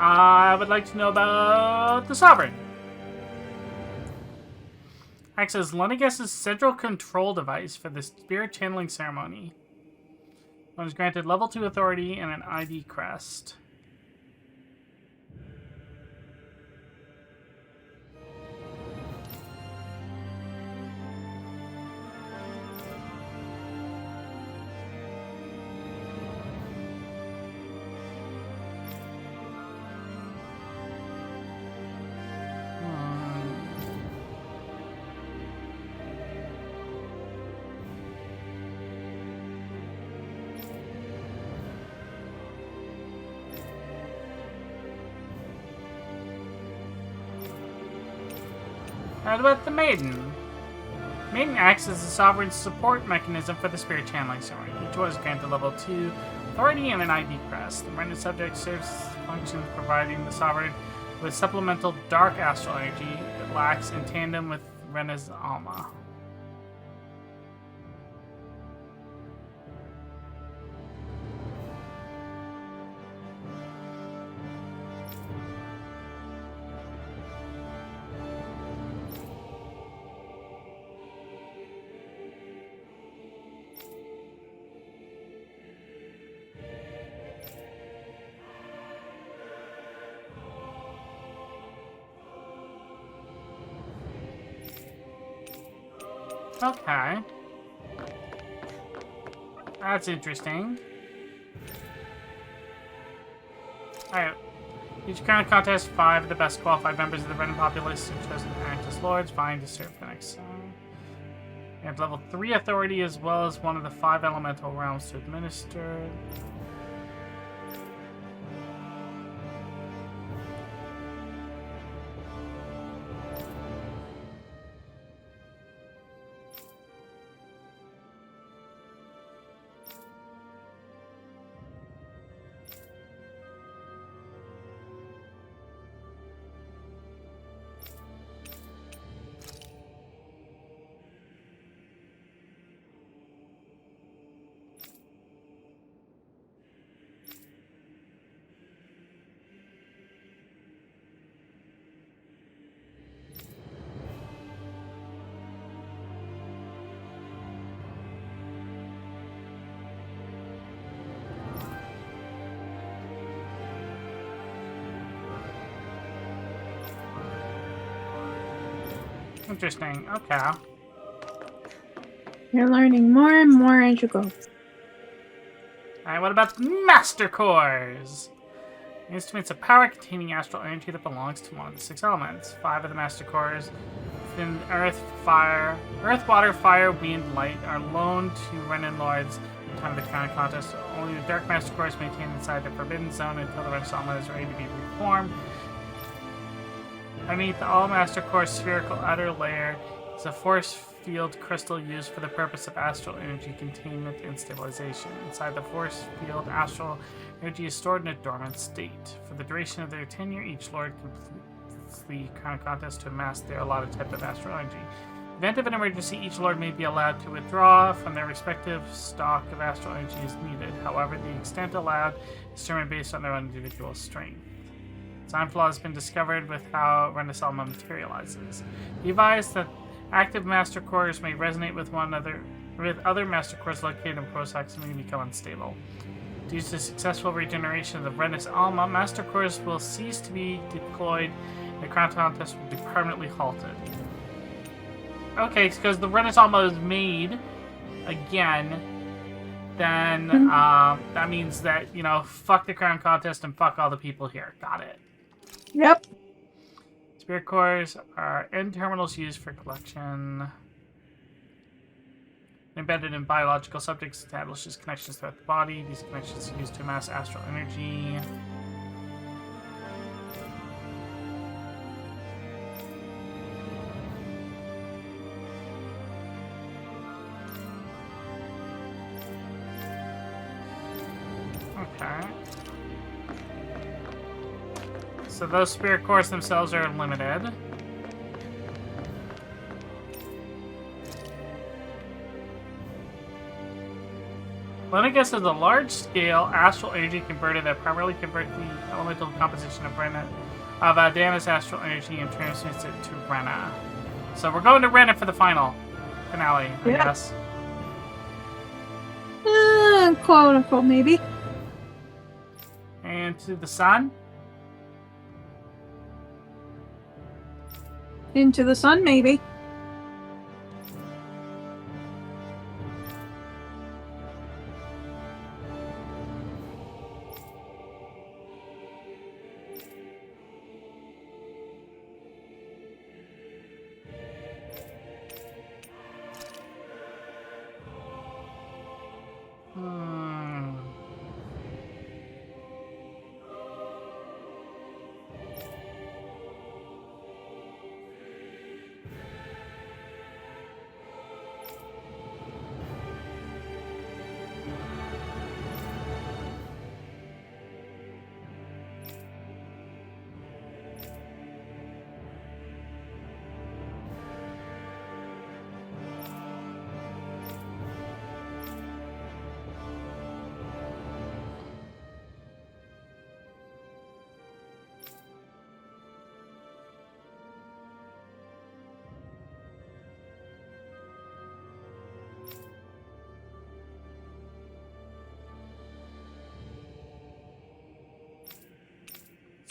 I would like to know about the Sovereign. Acts as Lunagus' central control device for the spirit channeling ceremony. One is granted level 2 authority and an ID crest. What about the Maiden? Maiden acts as the Sovereign's support mechanism for the Spirit Channeling Ceremony. Each one is granted level 2 authority and an ID crest. The rendered subject serves functions providing the Sovereign with supplemental dark astral energy it lacks in tandem with Rena's Alma. Okay. That's interesting. Alright. Each current contest, 5 of the best qualified members of the Renan populace are chosen to act as lords, vying to serve the next song. They have level 3 authority as well as one of the 5 elemental realms to administer. Interesting. Okay. You're learning more and more as you go. Alright, what about the Master Cores? Instruments of power containing astral energy that belongs to one of the 6 elements. 5 of the Master Cores within Earth, Water, Fire, Wind, Light are loaned to Renan Lords at the time of the Crown Contest. Only the Dark Master Cores maintained inside the Forbidden Zone until the Renaissance is ready to be reformed. Underneath all Master Core's spherical outer layer is a force field crystal used for the purpose of astral energy containment and stabilization. Inside the force field, astral energy is stored in a dormant state. For the duration of their tenure, each Lord completes the Crown Contest to amass their allotted type of astral energy. In the event of an emergency, each Lord may be allowed to withdraw from their respective stock of astral energy as needed. However, the extent allowed is determined based on their own individual strength. Design flaw has been discovered with how Renaissance materializes. Be advised that active Master Cores may resonate with other Master Cores located in Prosax and may become unstable. Due to successful regeneration of the Renis Alma, Master Cores will cease to be deployed and the Crown Contest will be permanently halted. Okay, because the Renis Alma is made again, then that means that, fuck the Crown Contest and fuck all the people here. Got it. Yep. Spirit cores are end terminals used for collection. Embedded in biological subjects, establishes connections throughout the body. These connections are used to amass astral energy. Okay. So those spirit cores themselves are limited. Leonidas is a large-scale astral energy converter that primarily converts the elemental composition of Dana's astral energy and transmits it to Rena. So we're going to Rena for the finale, I guess. Quote unquote, maybe. And to the sun. Into the sun, maybe.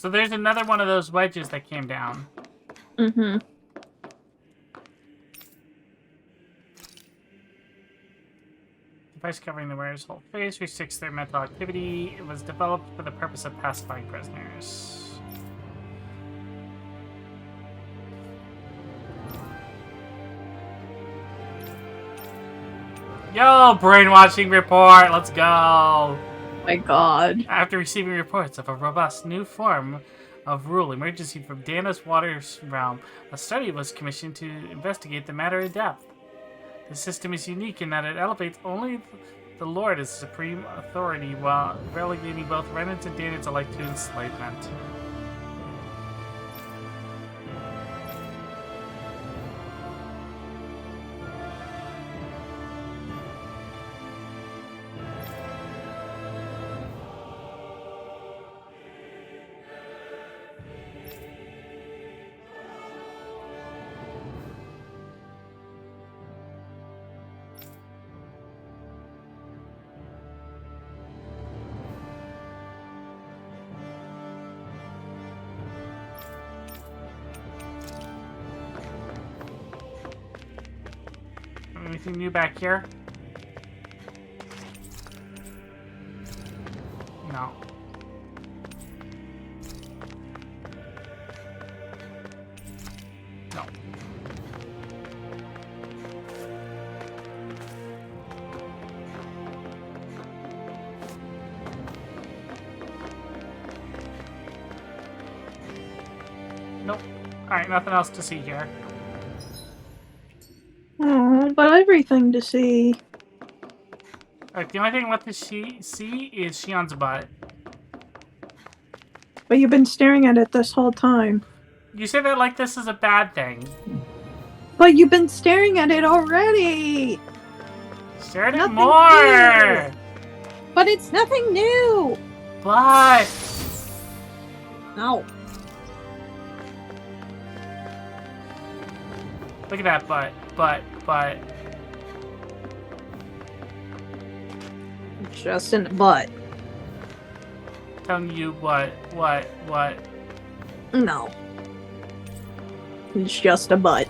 So there's another one of those wedges that came down. Mm-hmm. Device covering the wearer's whole face restricts their mental activity. It was developed for the purpose of pacifying prisoners. Yo, brainwashing report! Let's go! My God. After receiving reports of a robust new form of rule emergency from Dana's Waters realm, a study was commissioned to investigate the matter in depth. The system is unique in that it elevates only the Lord as supreme authority while relegating both Renans and Danans alike to enslavement. Anything new back here? No. No. Nope. Alright, nothing else to see here. Oh, but everything to see. Alright, the only thing left to see is Shion's butt. But you've been staring at it this whole time. You say that like this is a bad thing. But you've been staring at it already! Stare at it Nothing more! new. But it's nothing new! But No. look at that butt. Butt. Just in the butt. Telling you what? No. It's just a butt.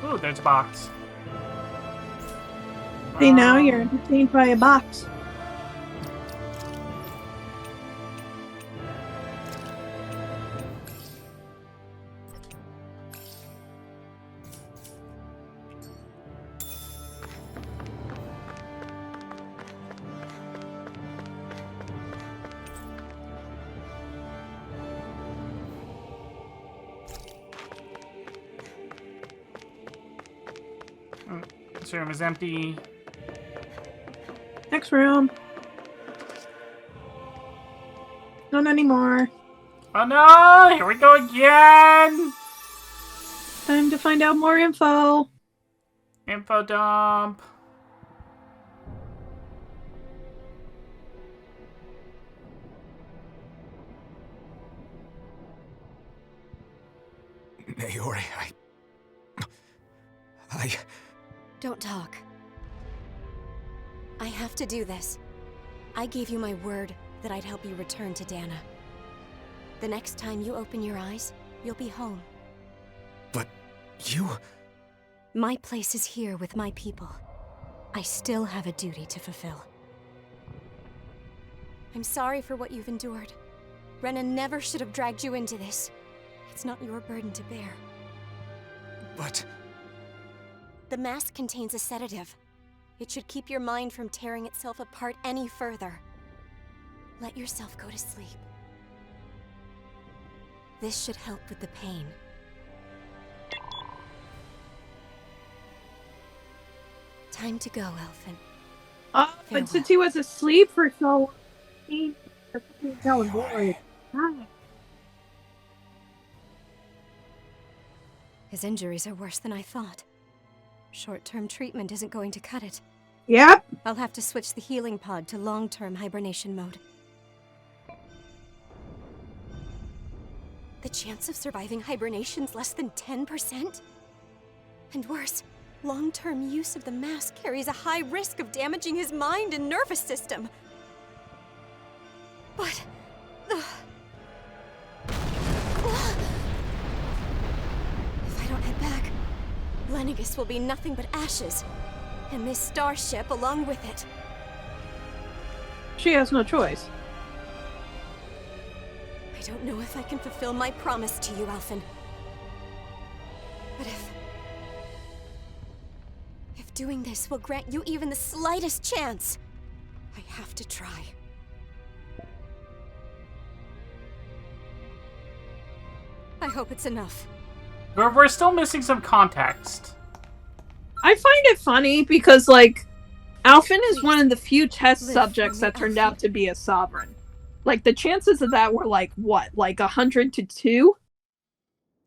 Ooh, there's a box. See, now you're entertained by a box. This room is empty. Next room. Not anymore. Oh no! Here we go again! Time to find out more info. Info dump. Naori, I... Don't talk. I have to do this. I gave you my word that I'd help you return to Dana. The next time you open your eyes, you'll be home. But you... My place is here with my people. I still have a duty to fulfill. I'm sorry for what you've endured. Renan never should have dragged you into this. It's not your burden to bear. But... The mask contains a sedative. It should keep your mind from tearing itself apart any further. Let yourself go to sleep. This should help with the pain. Time to go, Elfin. Oh, but Farewell. since he was asleep for so long, he telling boy. His injuries are worse than I thought. Short-term treatment isn't going to cut it. Yep. I'll have to switch the healing pod to long-term hibernation mode. The chance of surviving hibernation's less than 10%? And worse, long-term use of the mask carries a high risk of damaging his mind and nervous system. But... If I don't head back, Lennigus will be nothing but ashes. And this starship along with it. She has no choice. I don't know if I can fulfill my promise to you, Alphen. But if doing this will grant you even the slightest chance, I have to try. I hope it's enough. We're still missing some context. I find it funny because, like, Alphen is one of the few test Live subjects for me, that turned Alphen. out to be a sovereign. Like, the chances of that were, like, what? Like, 100 to 2?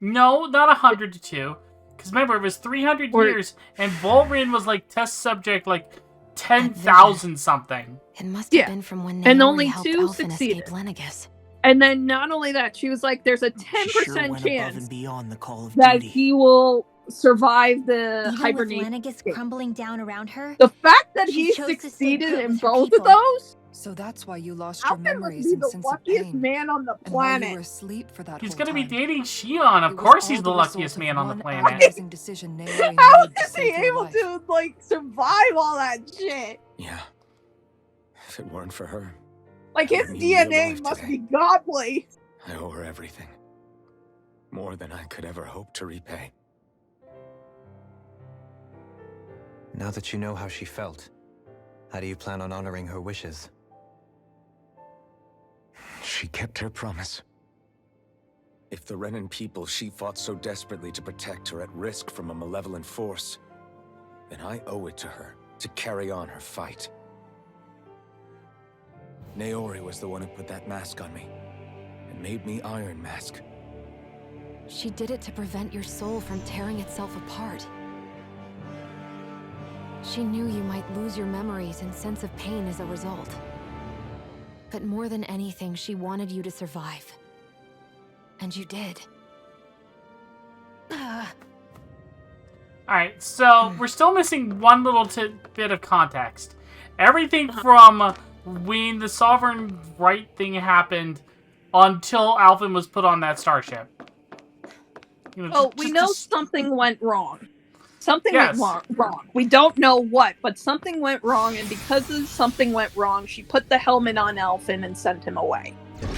No, not 100 to 2. Because remember, it was 300 Or- years, and Volrin was, like, test subject, like, 10,000 something. It must Yeah, have been from when and Naori only helped 2 Elfin succeeded. escape Lennigus. And then not only that, she was like, there's a 10% She sure went above chance and beyond the call of that duty. he will survive the Even hibernation. with Lennigus crumbling down around her, The fact that She he chose to stay succeeded put in with her both of people. those, So that's why you lost your Alphen must memories be and the sense of luckiest pain. man on the And while you were planet. asleep for that He's whole gonna be time, dating Shion. Of it was course all he's the result luckiest of man on the one planet. agonizing decision Naori How made to is he save your able life. to, like, survive all that shit? Yeah. If it weren't for her, Like, I his wouldn't even be DNA alive must today. be godly. I owe her everything. More than I could ever hope to repay. Now that you know how she felt, how do you plan on honoring her wishes? She kept her promise. If the Renan people she fought so desperately to protect are at risk from a malevolent force, then I owe it to her to carry on her fight. Naori was the one who put that mask on me, and made me Iron Mask. She did it to prevent your soul from tearing itself apart. She knew you might lose your memories and sense of pain as a result. But more than anything, she wanted you to survive. And you did. Alright, so we're still missing one little bit of context. Everything from when the Sovereign Right thing happened until Alphen was put on that starship. You know, Oh, we just- know just- something went wrong. Something Yes. went wrong. We don't know what, but something went wrong, and because of something went wrong, she put the helmet on Alphen and sent him away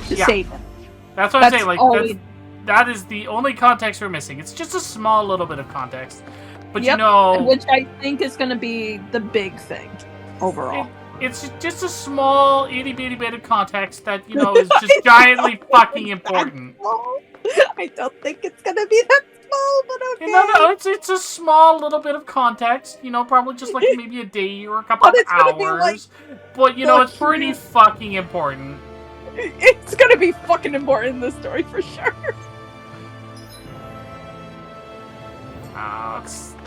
to Yeah. save him. That's what I'm That's saying. Like, all that is the only context we're missing. It's just a small little bit of context. But Yep, you know, which I think is going to be the big thing overall. it's just a small itty bitty bit of context that, you know, is just giantly fucking important. Small. I don't think it's going to be that small, but okay. No, it's a small little bit of context. You know, probably just like maybe a day or a couple But of it's gonna be, like, hours. But you know, it's fuck pretty you. fucking important. It's going to be fucking important in this story for sure.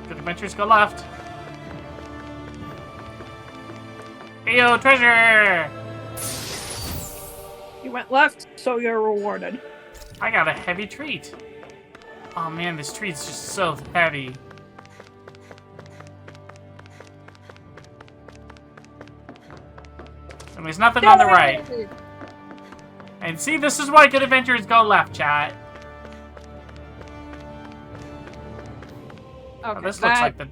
Good adventures go left. Ayo, treasure! You went left, so you're rewarded. I got a heavy treat. Oh man, this treat's just so heavy. And there's nothing on the right. And see, this is why good adventures go left, chat. Okay, Oh, this looks like the...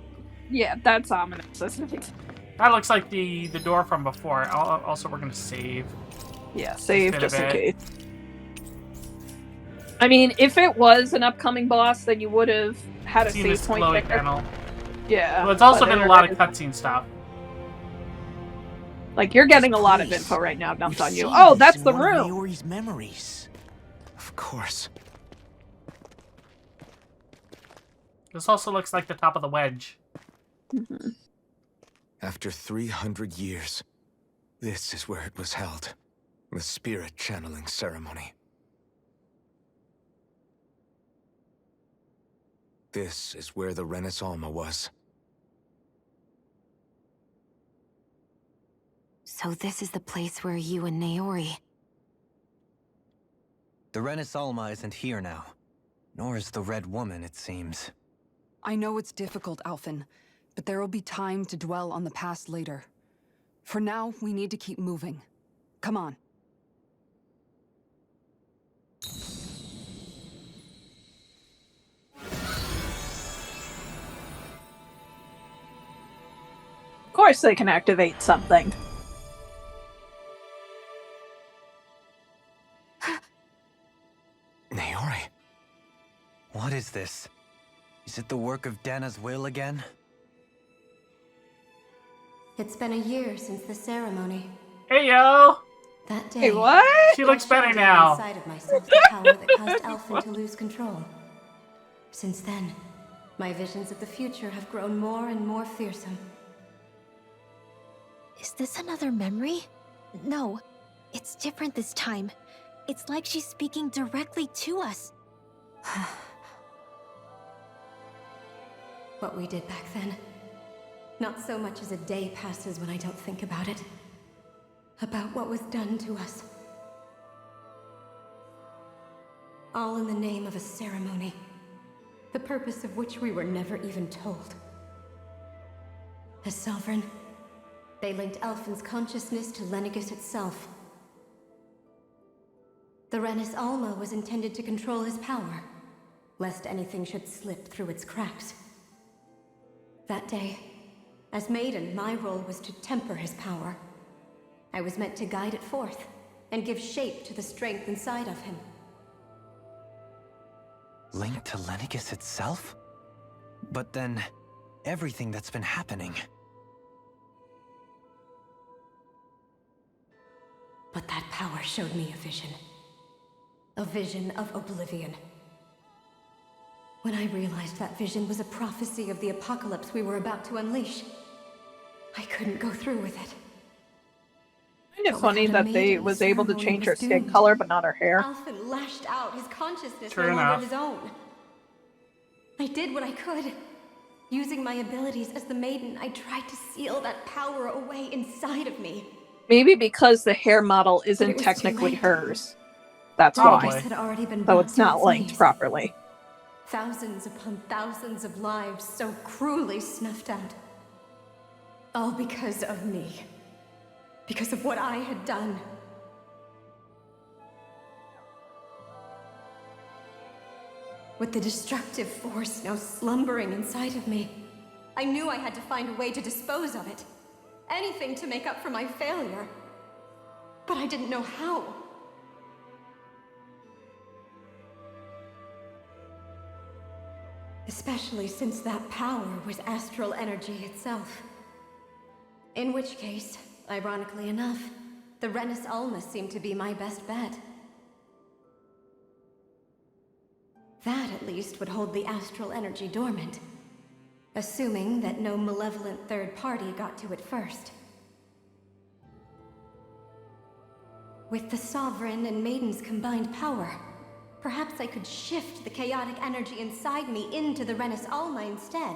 Yeah, that's ominous, isn't it? That looks like the door from before. Also, we're gonna save. Yeah, save Just just a in bit. case. I mean, if it was an upcoming boss, then you would have had a Seen save this point glowy there. panel. Yeah. Well, it's also but been a there lot of is- cutscene stuff. Like, you're getting a lot of Please. info right now dumped on you. We've Oh, seen that's this the in one of room! Maori's memories. Of course. This also looks like the top of the wedge. Mm-hmm. After 300 years, this is where it was held. The spirit channeling ceremony. This is where the Renis Alma was. So this is the place where you and Naori... The Renis Alma isn't here now. Nor is the Red Woman, it seems. I know it's difficult, Alphen, but there will be time to dwell on the past later. For now, we need to keep moving. Come on. Of course they can activate something. Naori. What is this? Is it the work of Dana's will again? It's been a year since the ceremony. Hey, yo! That day, Hey, what? She looks I better showed now. inside of myself the power that caused Alphen to lose control. Since then, my visions of the future have grown more and more fearsome. Is this another memory? No, it's different this time. It's like she's speaking directly to us. What we did back then. Not so much as a day passes when I don't think about it. About what was done to us. All in the name of a ceremony. The purpose of which we were never even told. As Sovereign, they linked Alphen's consciousness to Lenegis itself. The Renis Alma was intended to control his power, lest anything should slip through its cracks. That day, as Maiden, my role was to temper his power. I was meant to guide it forth, and give shape to the strength inside of him. Linked to Lenegis itself? But then, everything that's been happening... But that power showed me a vision. A vision of oblivion. When I realized that vision was a prophecy of the apocalypse we were about to unleash, I couldn't go through with it. Kind of funny that they was able to change her skin color, but not her hair. Alphen lashed out, his consciousness True no longer enough. his own. I did what I could. Using my abilities as the Maiden, I tried to seal that power away inside of me. Maybe because the hair model But it isn't was too technically late. hers. That's Probably. why. Lenegis had already been So brought it's to not linked knees. properly. Thousands upon thousands of lives so cruelly snuffed out. All because of me. Because of what I had done. With the destructive force now slumbering inside of me, I knew I had to find a way to dispose of it. Anything to make up for my failure. But I didn't know how. Especially since that power was astral energy itself. In which case, ironically enough, the Renis Alma seemed to be my best bet. That, at least, would hold the astral energy dormant. Assuming that no malevolent third party got to it first. With the Sovereign and Maiden's combined power, perhaps I could shift the chaotic energy inside me into the Renis Alma instead.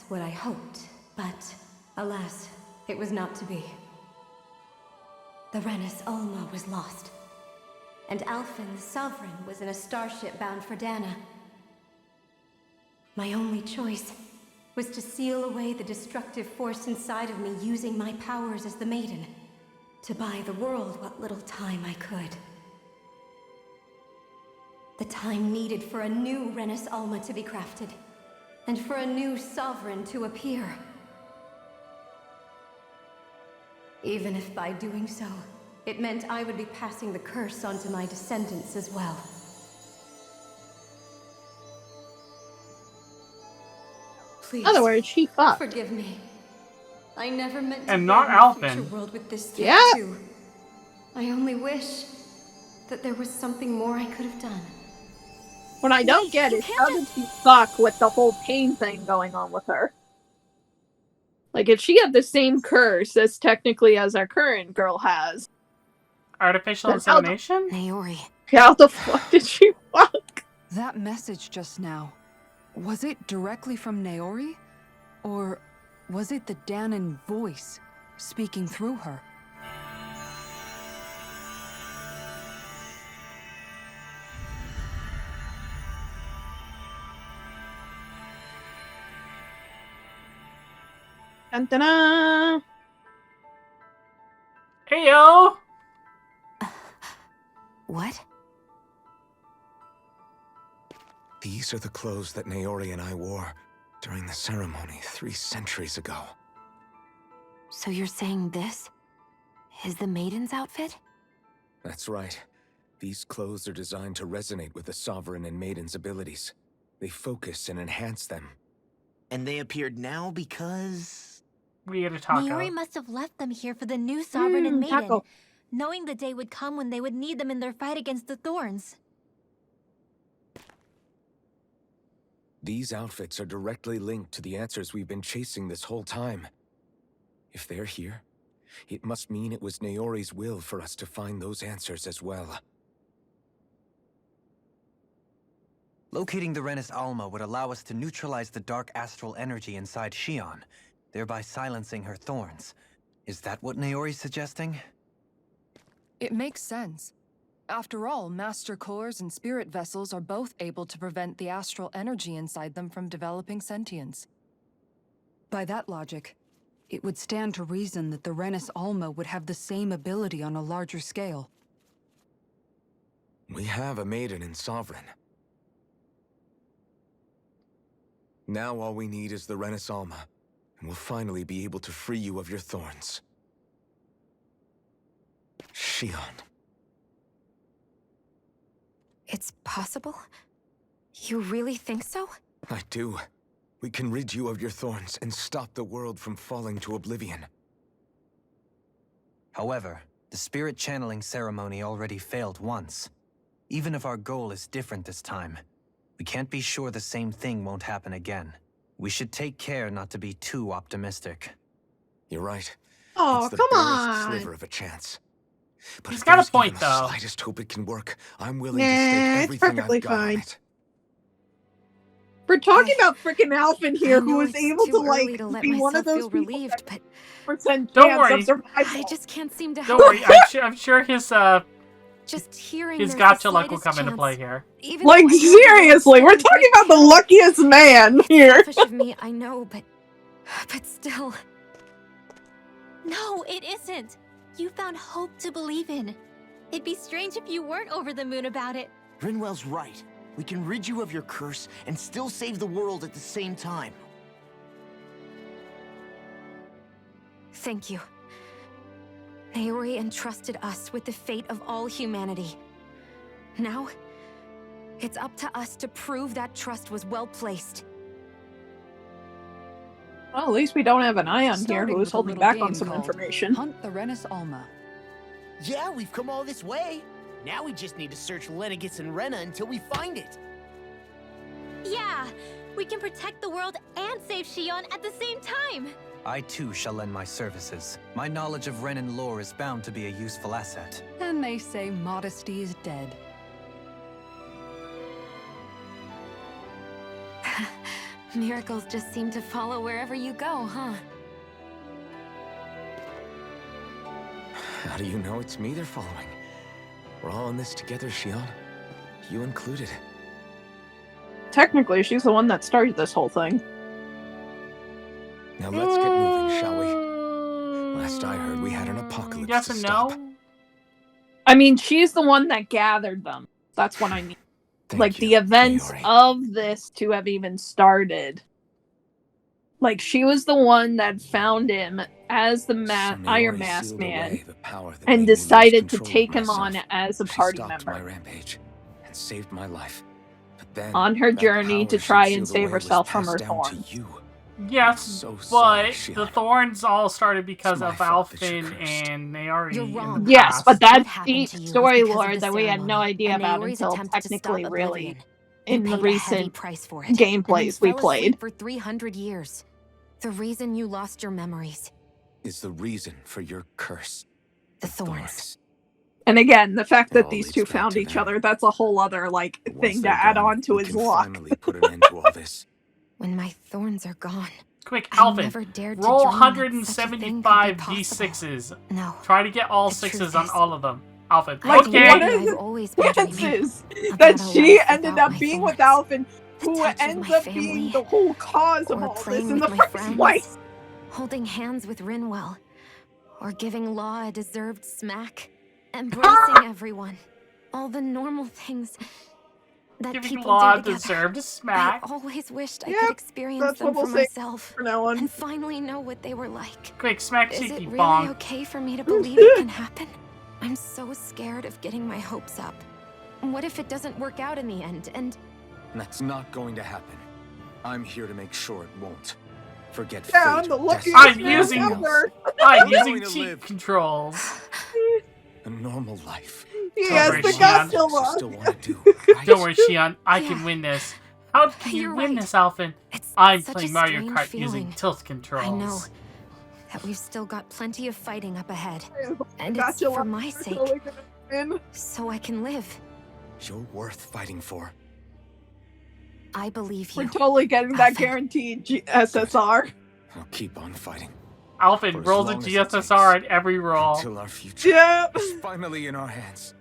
what I hoped, but alas, it was not to be. The Renis Alma was lost, and Alphen the Sovereign was in a starship bound for Dana. My only choice was to seal away the destructive force inside of me using my powers as the Maiden, to buy the world what little time I could. The time needed for a new Renis Alma to be crafted, and for a new Sovereign to appear. Even if by doing so, it meant I would be passing the curse on to my descendants as well. Please, In other words, she fucked. forgive me. I never meant to And not burden the Alphen. future world with this threat Yeah. too. I only wish that there was something more I could have done. What I don't get is how did she fuck with the whole pain thing going on with her? Like, if she had the same curse as technically as our current girl has, Artificial Then how the- insemination? Naori. how the fuck did she fuck? That message just now, was it directly from Naori? Or was it the Danon voice speaking through her? Dun, dun, dun. Heyo! What? These are the clothes that Naori and I wore during the ceremony 3 centuries ago. So you're saying this is the Maiden's outfit? That's right. These clothes are designed to resonate with the Sovereign and Maiden's abilities. They focus and enhance them. And they appeared now because... We ate a taco. Naori must have left them here for the new Sovereign and Maiden, taco. knowing the day would come when they would need them in their fight against the Thorns. These outfits are directly linked to the answers we've been chasing this whole time. If they're here, it must mean it was Naori's will for us to find those answers as well. Locating the Renis Alma would allow us to neutralize the dark astral energy inside Xion, thereby silencing her thorns. Is that what Naori's suggesting? It makes sense. After all, Master Cores and Spirit Vessels are both able to prevent the astral energy inside them from developing sentience. By that logic, it would stand to reason that the Renis Alma would have the same ability on a larger scale. We have a Maiden and Sovereign. Now all we need is the Renis Alma, and we'll finally be able to free you of your thorns. Xion. It's possible? You really think so? I do. We can rid you of your thorns and stop the world from falling to oblivion. However, the spirit channeling ceremony already failed once. Even if our goal is different this time, we can't be sure the same thing won't happen again. We should take care not to be too optimistic. You're right. Oh, It's the come barest on. sliver of a chance. But He's if got a there's point, even the though. slightest hope it can work, I'm willing to Nah, stake it's everything perfectly I've got on fine. it. We're talking about freaking Alphen here, I who know was it's able to too early like to let be one of myself those feel people relieved, but percent Don't chance worry. of survival. I just can't seem to Don't help. worry, I'm sure his Just hearing his there's gotcha the luck will slightest come into chance, play here. even Like, though I know the world's seriously, we're still in talking great about the peril. luckiest man here. Selfish of me, I know, but still. No, it isn't. You found hope to believe in. It'd be strange if you weren't over the moon about it. Rinwell's right. We can rid you of your curse and still save the world at the same time. Thank you. Naori entrusted us with the fate of all humanity. Now, it's up to us to prove that trust was well placed. Well, at least we don't have an Ion here Starting who's with a holding little back on game some called information. Hunt the Renis Alma. Yeah, we've come all this way. Now we just need to search Lenegis and Rena until we find it. Yeah, we can protect the world and save Xion at the same time. I too shall lend my services. My knowledge of Renan lore is bound to be a useful asset. And they say modesty is dead. Miracles just seem to follow wherever you go, huh? How do you know it's me they're following? We're all in this together, Shion. You included. Technically, she's the one that started this whole thing. Now let's get moving, shall we? Last I heard, we had an apocalypse Yes to and stop. no. I mean, she's the one that gathered them. That's what I mean. Thank Like, you, the events Maori. of this to have even started. Like, she was the one that found him as the So Iron Maori Mask sealed Man away the power that and made me lose decided to control of take him on myself. as a She party stopped member my rampage and saved my life. But then on her that journey power to she'd try and sealed save away was herself from her passed down to thorns. you. Yes, So sorry, but Shion. the thorns all started because my of fault that you're Alfin cursed. and Naori. You're in wrong. the Yes, past. but What that's happened deep to you was story because of lore the that we had no ceremony, idea and about Naori's until attempt to technically stop really Oblivion. You in the paid a heavy recent price for it, and gameplays you we fell played. asleep for 300 years. The reason you lost your memories. Is the reason for your curse. The thorns. And again, the fact It that all these leads two back found to each them. other, that's a whole other, like, But once thing to they're add gone, on to we his can luck. finally put an end to all this. When my thorns are gone, Quick, I Alvin, never dared to roll dream that such a thing could 175 be possible. d6s. No. Try to get all The sixes truth on is, all of them. Alvin, I think okay. what maybe is I've always been dreaming chances about that a she life ended without up my being with thorns. Alvin, The who touch of ends my up being family, the whole cause of or all this playing in the with my first friends, place? holding hands with Rinwell, or giving Law a deserved smack, embracing everyone. All the normal things that Giving people Law do together. deserved a I smack. always wished I Yep, could experience that's them what we'll for say myself from now on. and finally know what they were like. Quick, smack Is cheeky it really bonk. okay for me to believe it can happen? I'm so scared of getting my hopes up. What if it doesn't work out in the end, and That's not going to happen. I'm here to make sure it won't. Forget Yeah, I'm fate, the luckiest destiny, I'm man using- everything ever. else. I'm We're using going to cheat live controls. a normal life. He Don't has worry, the Shion. You Godzilla. still want to do, right? Don't worry, Shion. I Yeah. can win this. How can you You're win right. this, Alvin? it's I'm such playing a Mario strange Kart feeling. using tilt controls. I know that we've still got plenty of fighting up ahead, and it's Godzilla for my is sake, totally gonna win. so I can live. You're worth fighting for. I believe We're you. totally getting that Alvin. guaranteed SSR. I'll keep on fighting. Alvin For as rolls a long as it GSSR takes. at every roll. Until our future Yep. is finally in our hands.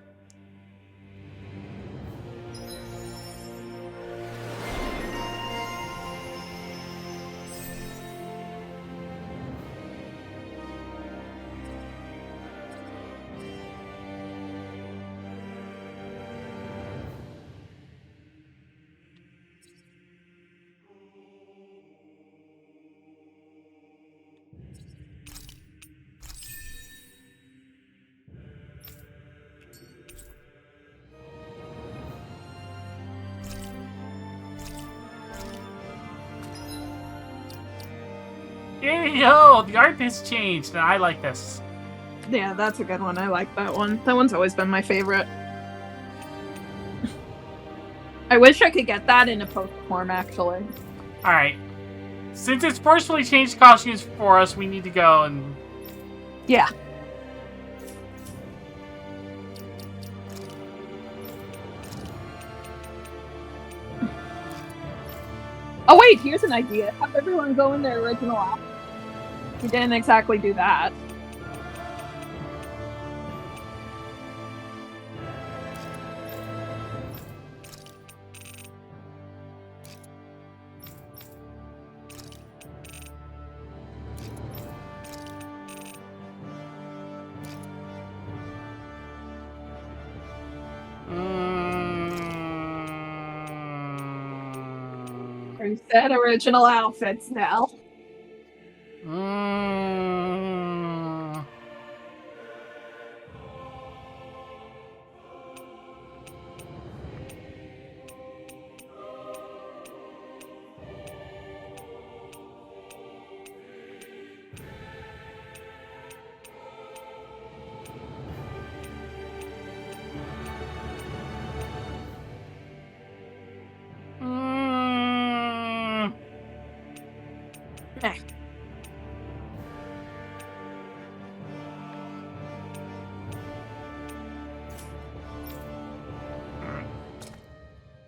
Yo, the art has changed, and I like this. Yeah, that's a good one. I like that one. That one's always been my favorite. I wish I could get that in a post form, actually. Alright. Since it's forcefully changed costumes for us, we need to go and... Yeah. Oh wait, here's an idea. Have everyone go in their original outfit. You didn't exactly do that. You said original outfits now. Okay.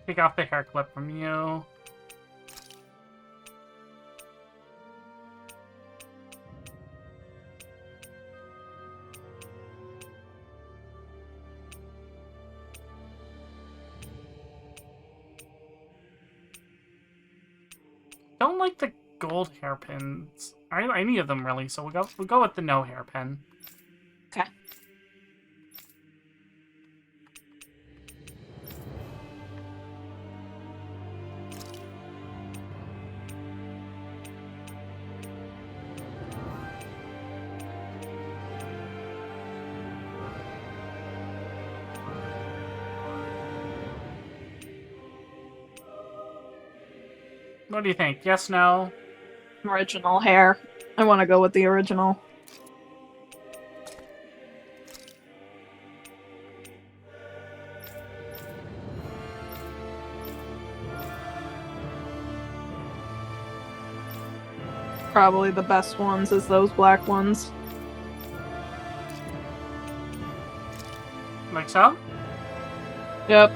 Take off the hair clip from you. don't like the gold hairpins. Any of them really. So we'll go with the no hairpin. Okay. What do you think? Yes, no? Original hair. I want to go with the original. Probably the best ones is those black ones. Like so? Yep.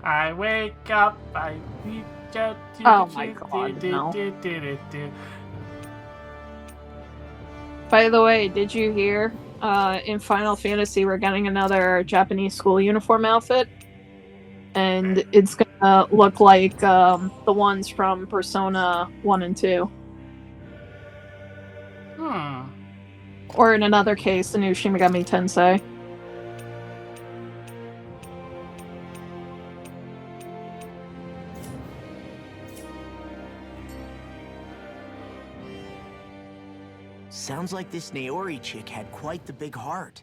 I wake up, I reach out to Oh my God, no. By the way, did you hear? In Final Fantasy, we're getting another Japanese school uniform outfit, and it's gonna look like the ones from Persona 1 and 2. Or in another case, the new Shin Megami Tensei. Sounds like this Naori chick had quite the big heart.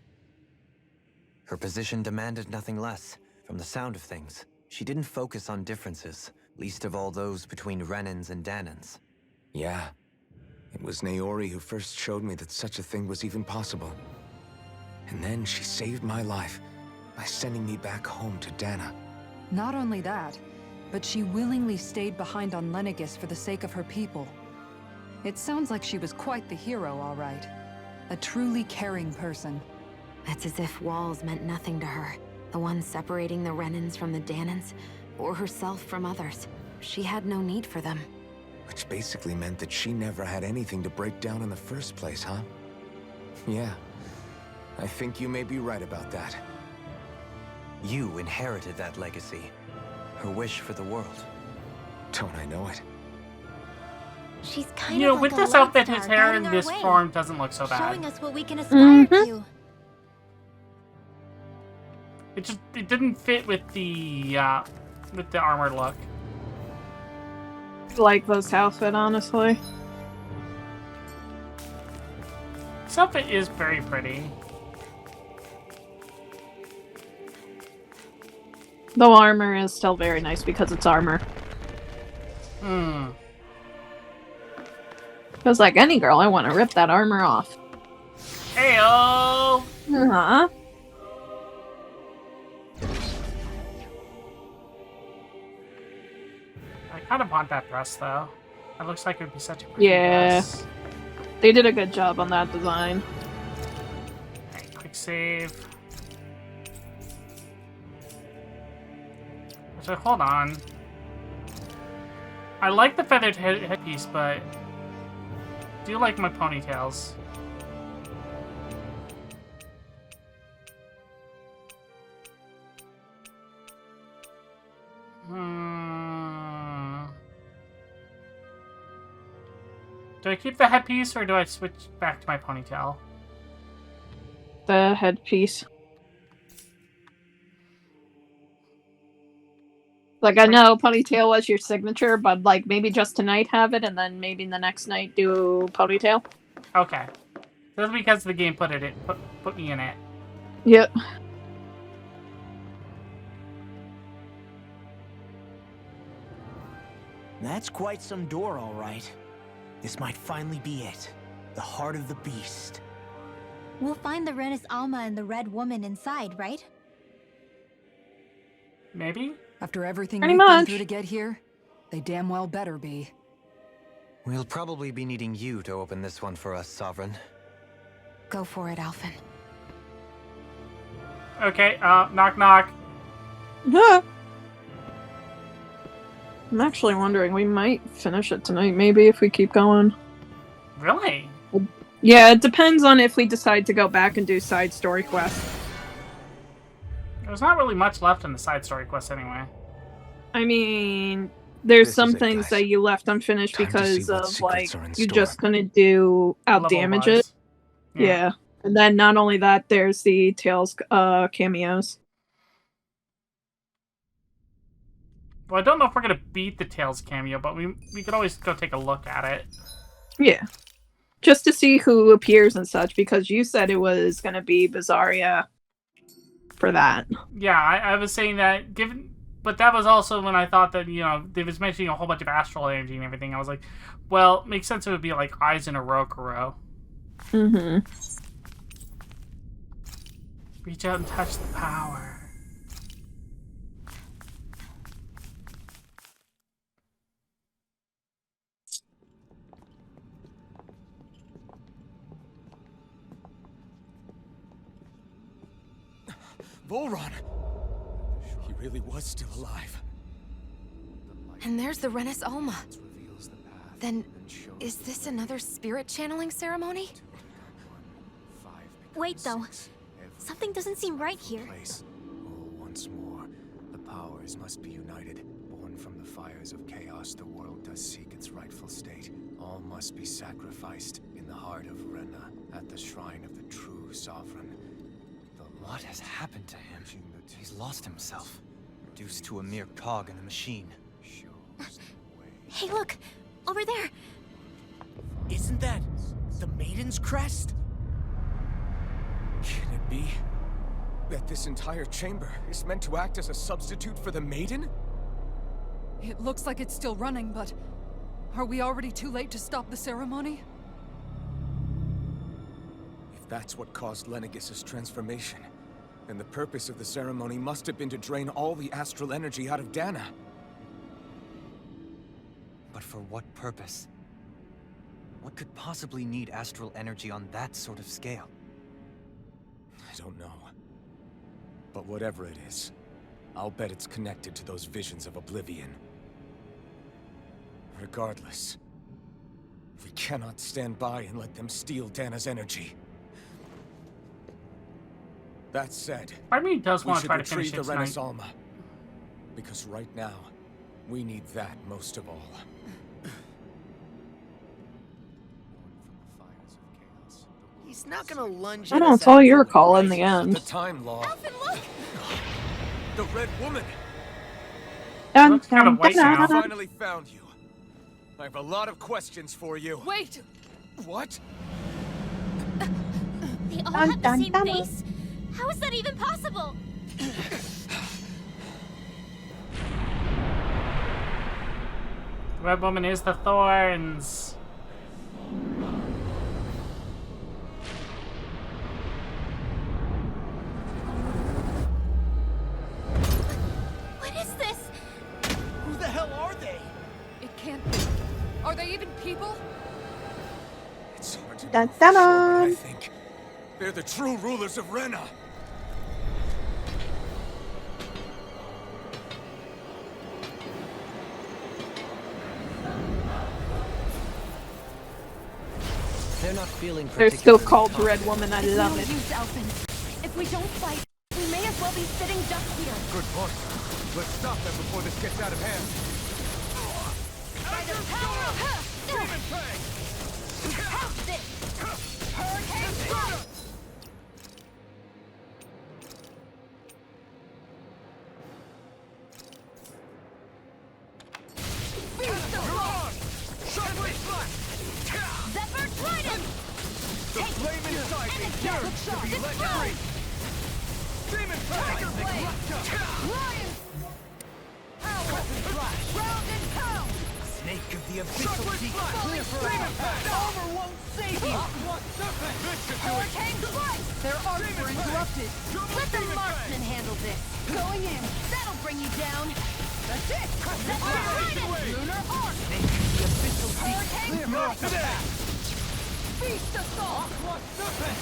Her position demanded nothing less. From the sound of things, she didn't focus on differences, least of all those between Renans and Danans. Yeah. It was Naori who first showed me that such a thing was even possible. And then she saved my life by sending me back home to Dana. Not only that, but she willingly stayed behind on Lenegis for the sake of her people. It sounds like she was quite the hero, all right. A truly caring person. It's as if walls meant nothing to her. The ones separating the Renans from the Danans, or herself from others. She had no need for them. Which basically meant that she never had anything to break down in the first place, huh? Yeah. I think you may be right about that. You inherited that legacy. Her wish for the world. Don't I know it? She's kind You know, of with like a this light outfit, star his hair in guiding our this way, form doesn't look so bad. showing us what we can aspire to. It didn't fit with the armor look. I like this outfit, honestly. This outfit is very pretty. Though armor is still very nice because it's armor. Because like any girl, I want to rip that armor off. Heyo! Uh-huh. I kind of want that dress, though. It looks like it would be such a pretty Yeah. dress. They did a good job on that design. Okay, quick save. So hold on. I like the feathered headpiece, but I do like my ponytails. Do I keep the headpiece or do I switch back to my ponytail? The headpiece. Like, I know ponytail was your signature, but like maybe just tonight have it, and then maybe the next night do ponytail. Okay. That's because the game put me in it. Yep. That's quite some door, all right. This might finally be it. The heart of the beast. We'll find the Renis Alma and the Red Woman inside, right? Maybe? After everything Pretty we've been much. through to get here, they damn well better be. We'll probably be needing you to open this one for us, Sovereign. Go for it, Alphen. Okay, knock knock. I'm actually wondering, we might finish it tonight, maybe, if we keep going. Really? Yeah, it depends on if we decide to go back and do side story quests. There's not really much left in the side story quest anyway. I mean, there's This some is it, things guys. that you left unfinished Time to see because what of, secrets like, are in you store. just couldn't do outdamage it. Level-wise. Yeah. And then not only that, there's the Tails cameos. Well, I don't know if we're gonna beat the Tails cameo, but we could always go take a look at it. Yeah. Just to see who appears and such, because you said it was going to be Bizarria for that. Yeah, I was saying that, but that was also when I thought that, they was mentioning a whole bunch of astral energy and everything. I was like, well, it makes sense it would be like Eyes in a Rokuro. Mm-hmm. Reach out and touch the power. Volron! He really was still alive. And there's the Renis Alma. Then, is this another spirit channeling ceremony? Wait, though. Something doesn't seem right here. Once more, the powers must be united. Born from the fires of chaos, the world does seek its rightful state. All must be sacrificed in the heart of Rena, at the shrine of the true sovereign. What has happened to him? He's lost himself, reduced to a mere cog in the machine. Hey, look! Over there! Isn't that the Maiden's crest? Can it be that this entire chamber is meant to act as a substitute for the Maiden? It looks like it's still running, but are we already too late to stop the ceremony? If that's what caused Lenegis' transformation, then the purpose of the ceremony must have been to drain all the astral energy out of Dana. But for what purpose? What could possibly need astral energy on that sort of scale? I don't know. But whatever it is, I'll bet it's connected to those visions of oblivion. Regardless, we cannot stand by and let them steal Dana's energy. That said, Part of me does we want to should try to finish retrieve it the tonight. Renis Alma. Because right now, we need that most of all. He's not gonna lunge I at don't us follow out of your nowhere, call in right? the end. The time law. Alvin, look! The Red Woman! Dun, looks kinda dun, white dun, now. I dun. finally found you. I have a lot of questions for you. Wait! What? They all Dun, have the dun, same dun. face? How is that even possible? Red Woman is the Thorns. What is this? Who the hell are they? It can't be. Are they even people? It's hard to Dun, know for dun, sure, but I dun. think they're the true rulers of Rena. They're not feeling They're still particularly called confident. Red Woman. I It's love no it. use, Alvin. If we don't fight, we may as well be sitting ducks here. Good point. Let's stop them before this gets out of hand. By the power of have this! Hurricane strike! Zephyr Trident! The flame inside me yearns to be let free. Demon Tiger Blade! Lion! Power! Ground and pound! Snake of the abyssal deep. Clear for Armor won't save you! Hurricane strike! Their arms were interrupted. Let the marksman handle this. Going in. That'll bring you down. That's it. Zephyr Trident! Lunar Arc! Snake of the abyssal deep. Hurricane Clear her off the strike! back. Feast assault!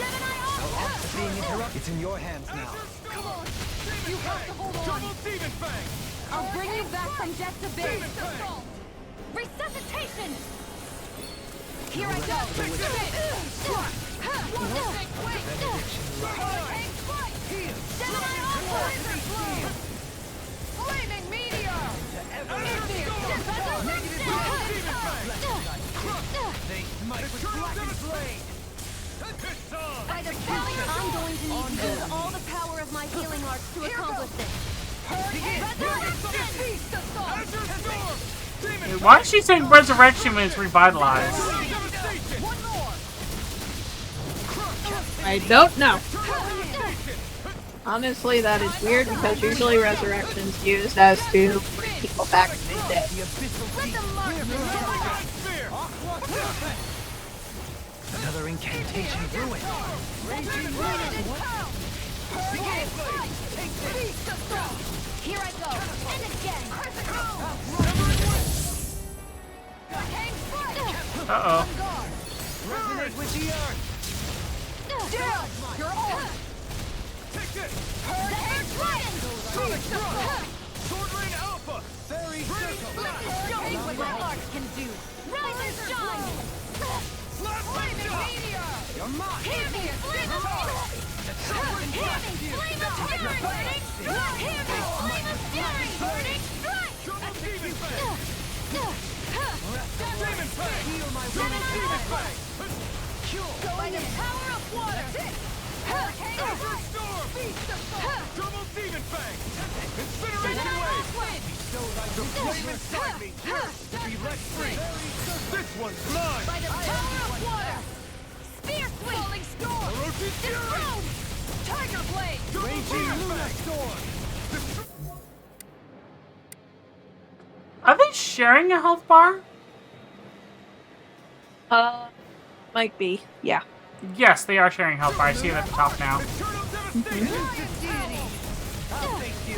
Gemini Arc! Being interrupted. It's in your hands now. Come on! You have to hold on! I'll bring you back from death to base! Resuscitation! Here I go! Flaming meteor! I'm going to need to use all the power of my healing arts to accomplish this. Dude, why is she saying resurrection when it's revitalized? I don't know. Honestly, that is weird because usually resurrection's used as to bring people back from the dead. Another incantation ruined. Here I go! And again! Uh-oh. Resonate with the earth! You're on! Take it! Sword Rain Alpha! Fairy Circle! Show me what my art can do! Rise and shine! Flaming meteor! You're mine! Hear me! Flame of fury! Hear me! Flame of fury! Burning strike! Hear me! Flame of fury! Burning strike! Double Demon Fang! Demon Fang! Heal my Demon Fang! by the power of water! Azure Storm! Double Demon Fang! Incineration Wave! The flame inside me yearns to be let free! This one's mine! By the power of water! Spear Sweep! Falling Storm! Orochi Fury! Tiger Blade! Raging Luna Storm! Are they sharing a health bar? Might be. Yeah. Yes, they are sharing health bar. I see it at the top now.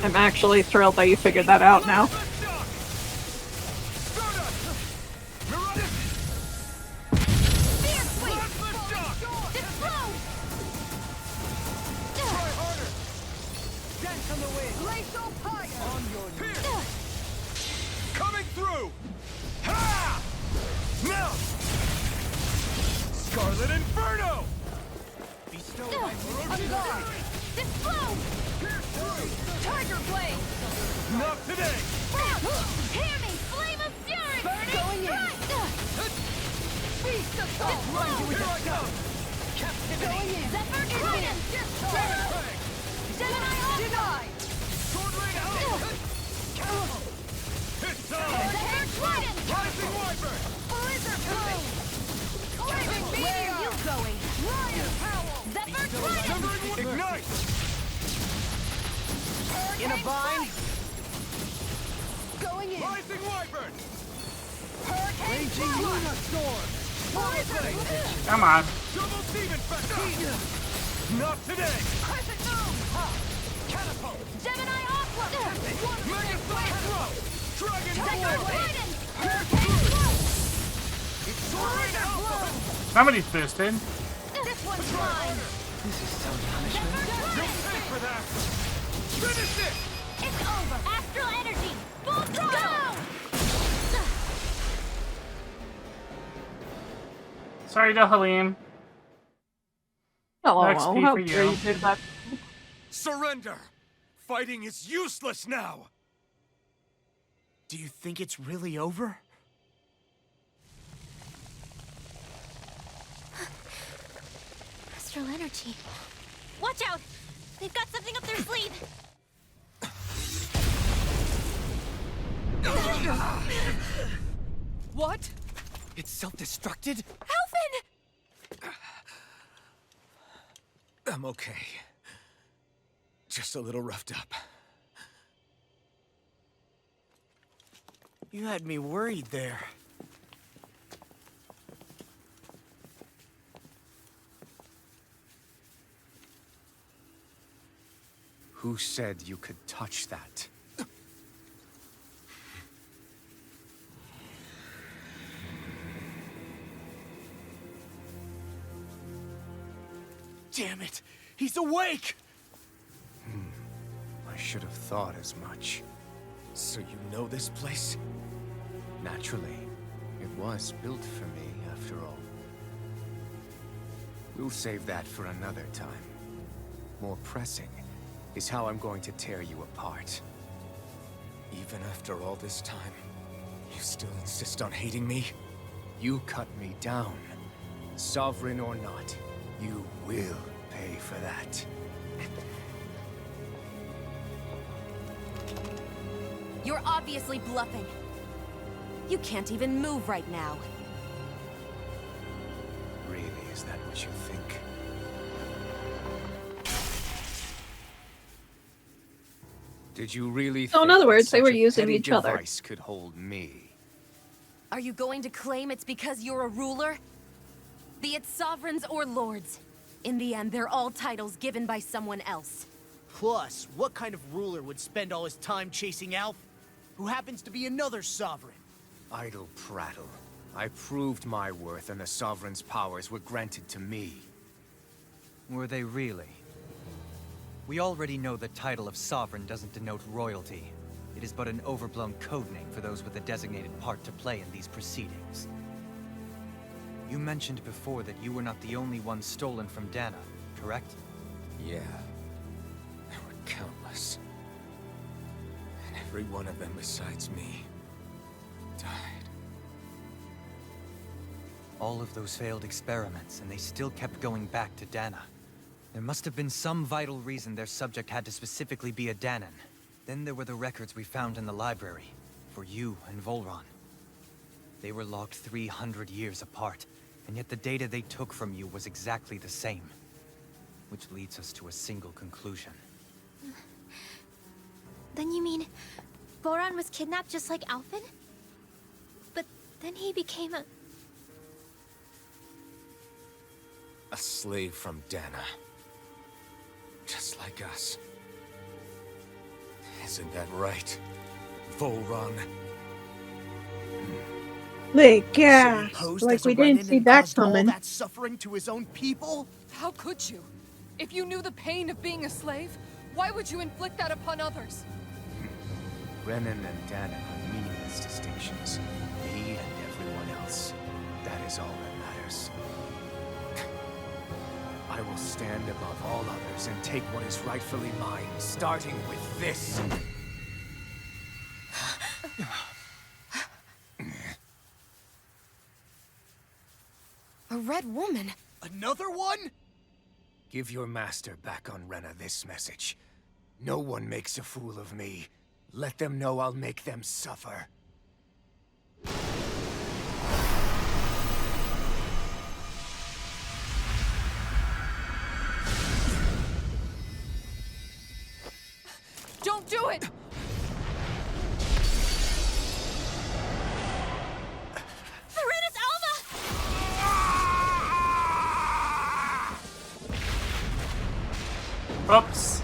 I'm actually thrilled that you figured that out now. Coming through! Ha! Now! Scarlet Inferno! Bestow by Explode! Tiger Blade! Not today! Hear me! Flame of Fury! Going in! Beast of Salt! Here I come! Going in! Zephyr Trident! Gemini Denied! Sword Rain Alpha! It's on! Zephyr Trident! Rising Wyvern! Blizzard Blow! Flaming Meteor! Where are you going? Riot Howl! Zephyr Trident! Ignite! In a bind! Going in! Rising Wyvern! Raging Luna Storm! Blizzard! Come on. Double Demon Fang! Not today! Crescent Moon! Catapult! Gemini Aqua! Mega Throw! Dragon Tiger Blow! Trident! Hurricane Blow! Sword Rain Alpha! Somebody's boosted. This one's mine! This is some punishment. You'll pay for that! Finish it! It's over! Astral energy! Full throttle! Sorry to Halim. Hello, No XP how for dare you. you do that? Surrender! Fighting is useless now! Do you think it's really over? Astral energy. Watch out! They've got something up their sleeve. What? It's self-destructed? Alvin! I'm okay. Just a little roughed up. You had me worried there. Who said you could touch that? Damn it! He's awake! I should have thought as much. So you know this place? Naturally. It was built for me, after all. We'll save that for another time. More pressing is how I'm going to tear you apart. Even after all this time, you still insist on hating me? You cut me down. Sovereign or not, you will pay for that. You're obviously bluffing. You can't even move right now. Really, is that what you think? Did you really So in think other words, that they were such a using petty each other. device could hold me? Are you going to claim it's because you're a ruler? Be it sovereigns or lords. In the end, they're all titles given by someone else. Plus, what kind of ruler would spend all his time chasing Alf, who happens to be another sovereign? Idle prattle. I proved my worth and the Sovereign's powers were granted to me. Were they really? We already know the title of Sovereign doesn't denote royalty. It is but an overblown codename for those with a designated part to play in these proceedings. You mentioned before that you were not the only one stolen from Dana, correct? Yeah. There were countless. And every one of them besides me died. All of those failed experiments, and they still kept going back to Dana. There must have been some vital reason their subject had to specifically be a Danan. Then there were the records we found in the library, for you and Volron. They were logged 300 years apart, and yet the data they took from you was exactly the same. Which leads us to a single conclusion. Then you mean Voron was kidnapped just like Alphen? But then he became a... A slave from Dana. Just like us. Isn't that right, Volron? They So he gasped, posed like as a we didn't Renin see and that caused all coming. that suffering to his own people? How could you? If you knew the pain of being a slave, why would you inflict that upon others? Renan and Dana are meaningless distinctions. Me and everyone else. That is all that matters. I will stand above all others and take what is rightfully mine, starting with this. A red woman? Another one? Give your master back on Rena this message. No one makes a fool of me. Let them know I'll make them suffer. Don't do it! Serenus Alva! Oops.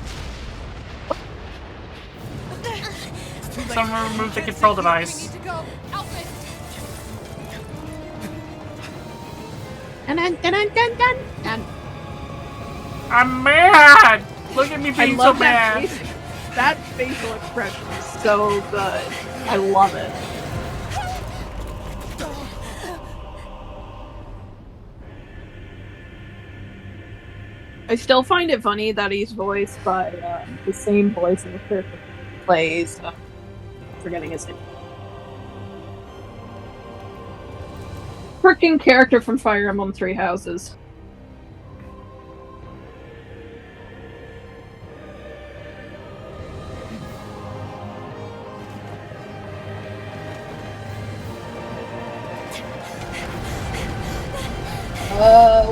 Someone remove the control device. We need to go. Alphen! And I'm mad! Look at me I being so love that mad. face. That facial expression is so good. I love it. I still find it funny that he's voiced by the same voice in the character he plays. Forgetting his name. Freaking character from Fire Emblem Three Houses.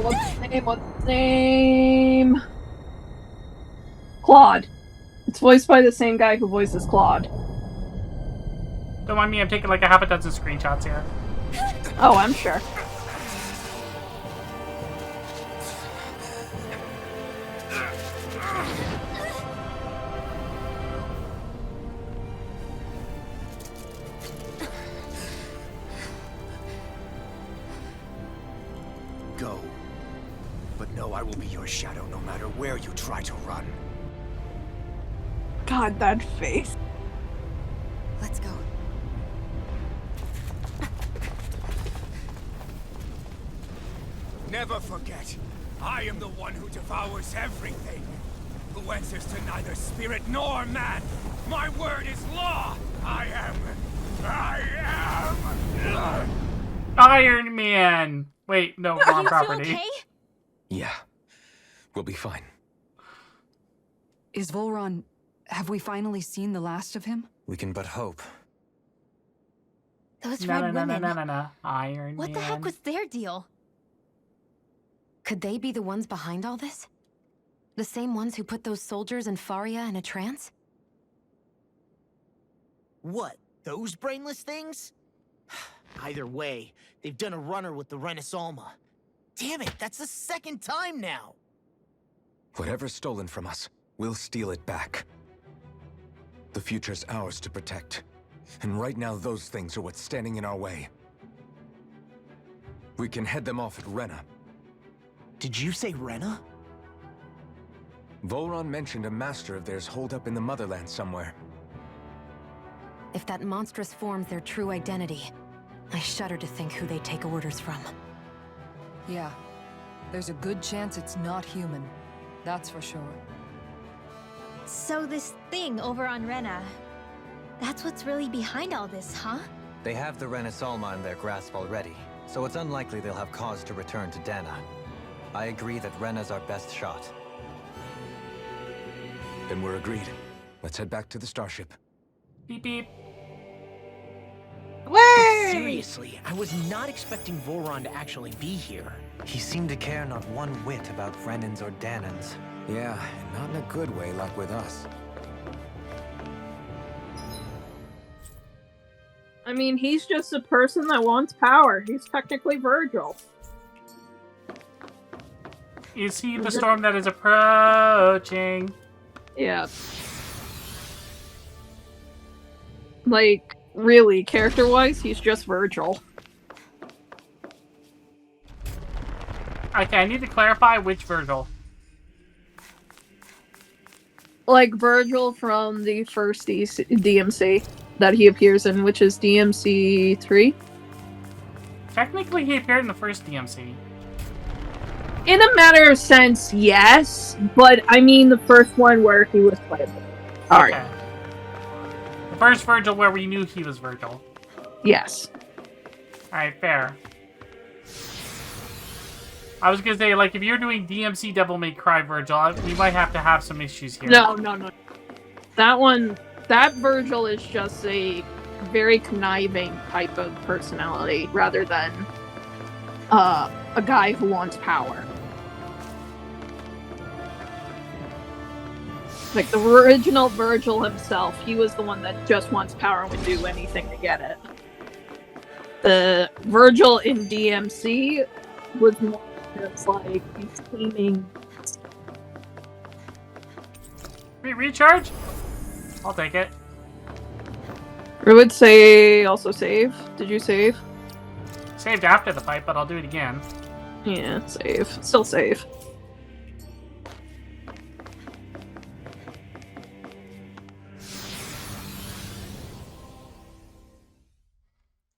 What's his name? What's his name? Claude. It's voiced by the same guy who voices Claude. Don't mind me, I'm taking like a half a dozen screenshots here. Oh, I'm sure. Go. But know I will be your shadow no matter where you try to run. God, that face. Let's go. Never forget, I am the one who devours everything. Who answers to neither spirit nor man. My word is law. I am... Iron Man! Wait, no, wrong property. Okay? Yeah, we'll be fine. Is Volron... Have we finally seen the last of him? We can but hope. Those No, red no, no, women. no, no, no. Iron What Man. the heck was their deal? Could they be the ones behind all this? The same ones who put those soldiers in Faria in a trance? What? Those brainless things? Either way, they've done a runner with the Renaissance. Damn it, that's the second time now! Whatever's stolen from us, we'll steal it back. The future's ours to protect. And right now, those things are what's standing in our way. We can head them off at Rena. Did you say Rena? Volron mentioned a master of theirs holed up in the motherland somewhere. If that monstrous form's their true identity, I shudder to think who they take orders from. Yeah. There's a good chance it's not human. That's for sure. So this thing over on Rena, that's what's really behind all this, huh? They have the Renaissance in their grasp already, so it's unlikely they'll have cause to return to Dana. I agree that Rena's our best shot. Then we're agreed. Let's head back to the starship. Beep beep. Seriously, I was not expecting Volron to actually be here. He seemed to care not one whit about Renans or Danans. Yeah, not in a good way like with us. I mean, he's just a person that wants power. He's technically Virgil. Is he the storm that is approaching? Yeah. Like, really, character-wise, he's just Virgil. Okay, I need to clarify which Virgil. Like Virgil from the first DMC that he appears in, which is DMC 3. Technically, he appeared in the first DMC. In a matter of sense, yes, but I mean the first one where he was playable. Alright. Okay. The first Virgil where we knew he was Virgil. Yes. Alright, fair. I was gonna say, like, if you're doing DMC Devil May Cry Virgil, we might have to have some issues here. No. That Virgil is just a very conniving type of personality, rather than a guy who wants power. Like, the original Virgil himself, he was the one that just wants power and would do anything to get it. The Virgil in DMC was more just like, he's claiming... Recharge? I'll take it. I would say also save. Did you save? Saved after the fight, but I'll do it again. Yeah, save. Still save.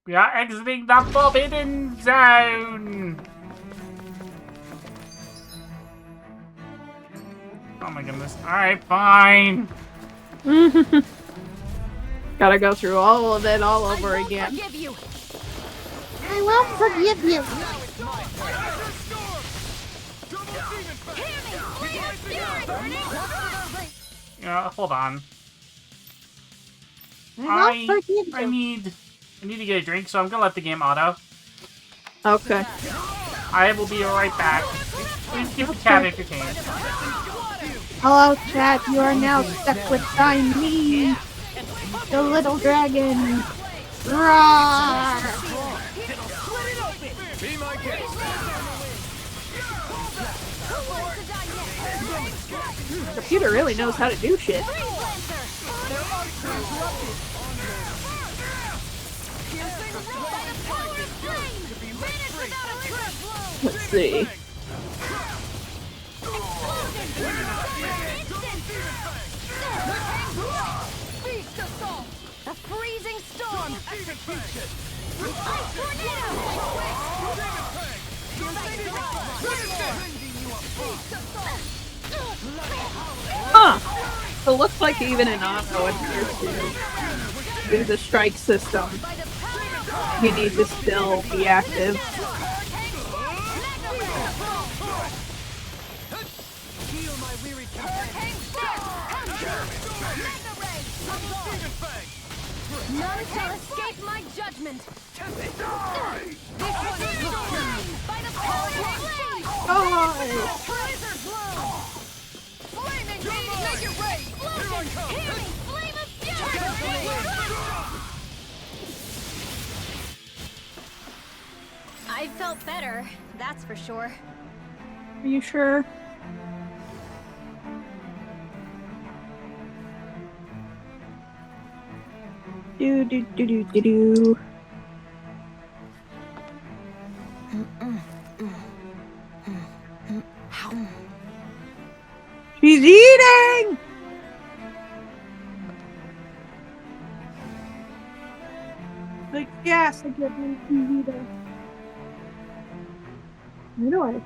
We are exiting the Forbidden Zone! Oh my goodness. Alright, fine. Gotta go through all of it all over again. Forgive you. I won't forgive you. Hold on. I won't forgive you. I need to get a drink, so I'm gonna let the game auto. Okay. I will be right back. Please keep the chat entertained. Hello, chat. You are now stuck with me, the little dragon. Roar! Be my guest. Computer really knows how to do shit. Let's see. The freezing storm! Huh. So it looks like even in Auto adheres to the strike system. You need to still be active. None shall escape my judgment. This one is yours. By the power of flame. Blizzard blow. Flaming beam, make it rain. Explosion. Hear me, flame of fury. I felt better, that's for sure. Are you sure? Do do do do do do. She's eating! Like, yes, I get my TV there. Where do I?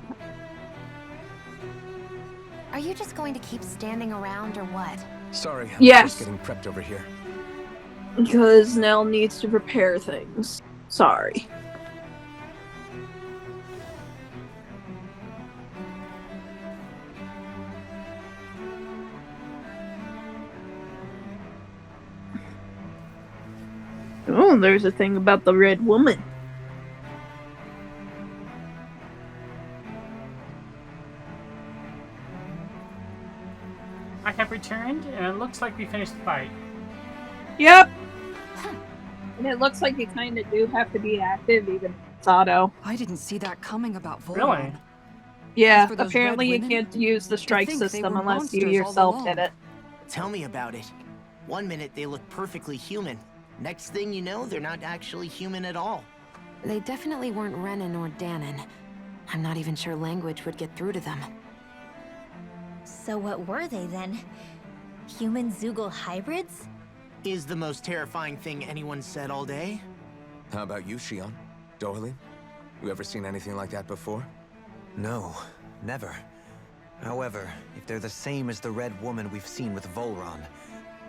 Are you just going to keep standing around or what? Sorry, I'm Yes. just getting prepped over here. Because Nell needs to prepare things. Sorry. Oh, there's a thing about the red woman. I have returned, and it looks like we finished the fight. Yep. And it looks like you kind of do have to be active, even if it's Auto. I didn't see that coming about Volron. Really? Yeah, As for those apparently red you women, can't use the strike think they system were unless you monsters all yourself along. did it. Tell me about it. One minute they look perfectly human. Next thing you know, they're not actually human at all. They definitely weren't Renan or Danon. I'm not even sure language would get through to them. So what were they then? Human Zoogle hybrids? Is the most terrifying thing anyone said all day. How about you, Shion? Dohalim? You ever seen anything like that before? No, never. However, if they're the same as the red woman we've seen with Volron,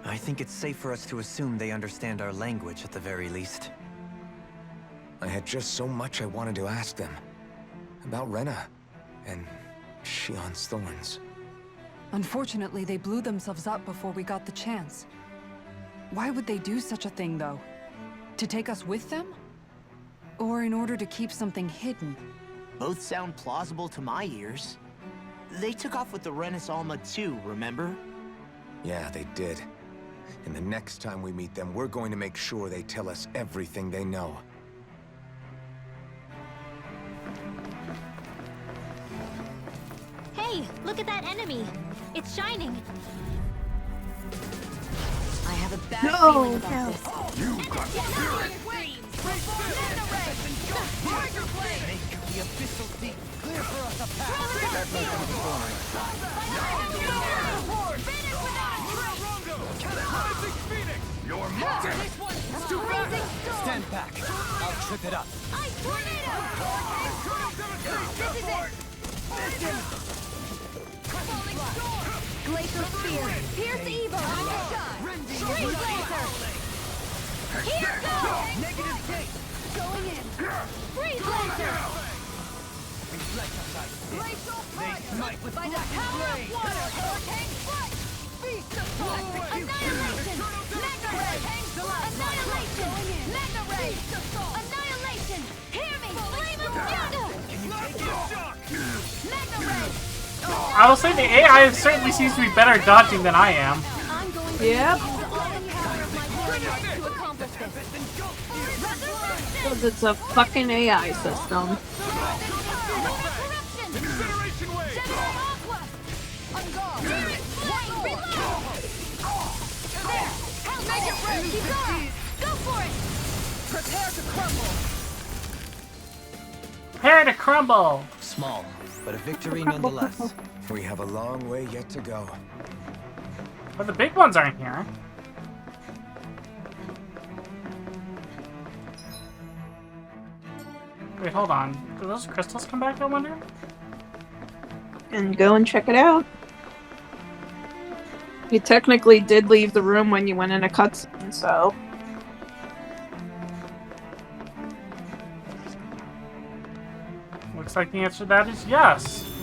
I think it's safe for us to assume they understand our language at the very least. I had just so much I wanted to ask them. About Rena, and Shion's thorns. Unfortunately, they blew themselves up before we got the chance. Why would they do such a thing, though? To take us with them? Or in order to keep something hidden? Both sound plausible to my ears. They took off with the Renis Alma too, remember? Yeah, they did. And the next time we meet them, we're going to make sure they tell us everything they know. Hey, look at that enemy. It's shining. I have a bad No, feeling about no. this. The abyssal sea, clear for us a Your mark! Stand back. I'll trip it up. Ice tornado! This is it! Falling storm! Glacial spear! Pierce Evo! Freeze laser! Here goes! negative gate. Going in! Freeze laser! Glacial Smite with By the power of water! Hurricane strike! Beast of Annihilation! Mega Ray! Annihilation! Mega Ray! Annihilation! Hear me! Flame of Fury! Mega Ray! I will say the AI certainly seems to be better at dodging than I am. I'm going to Yep. use all the power of my warriors to accomplish this. Because it's a fucking AI system. Corruption! General Aqua! On guard! Flame! Reload! There! Hell, make it red! Keep going! Go for it! Prepare to crumble. Prepare to crumble! Small, but a victory nonetheless. We have a long way yet to go. But the big ones aren't here. Wait, hold on. Do those crystals come back, I wonder? and go and check it out. You technically did leave the room when you went in a cutscene, so... Looks like the answer to that is yes.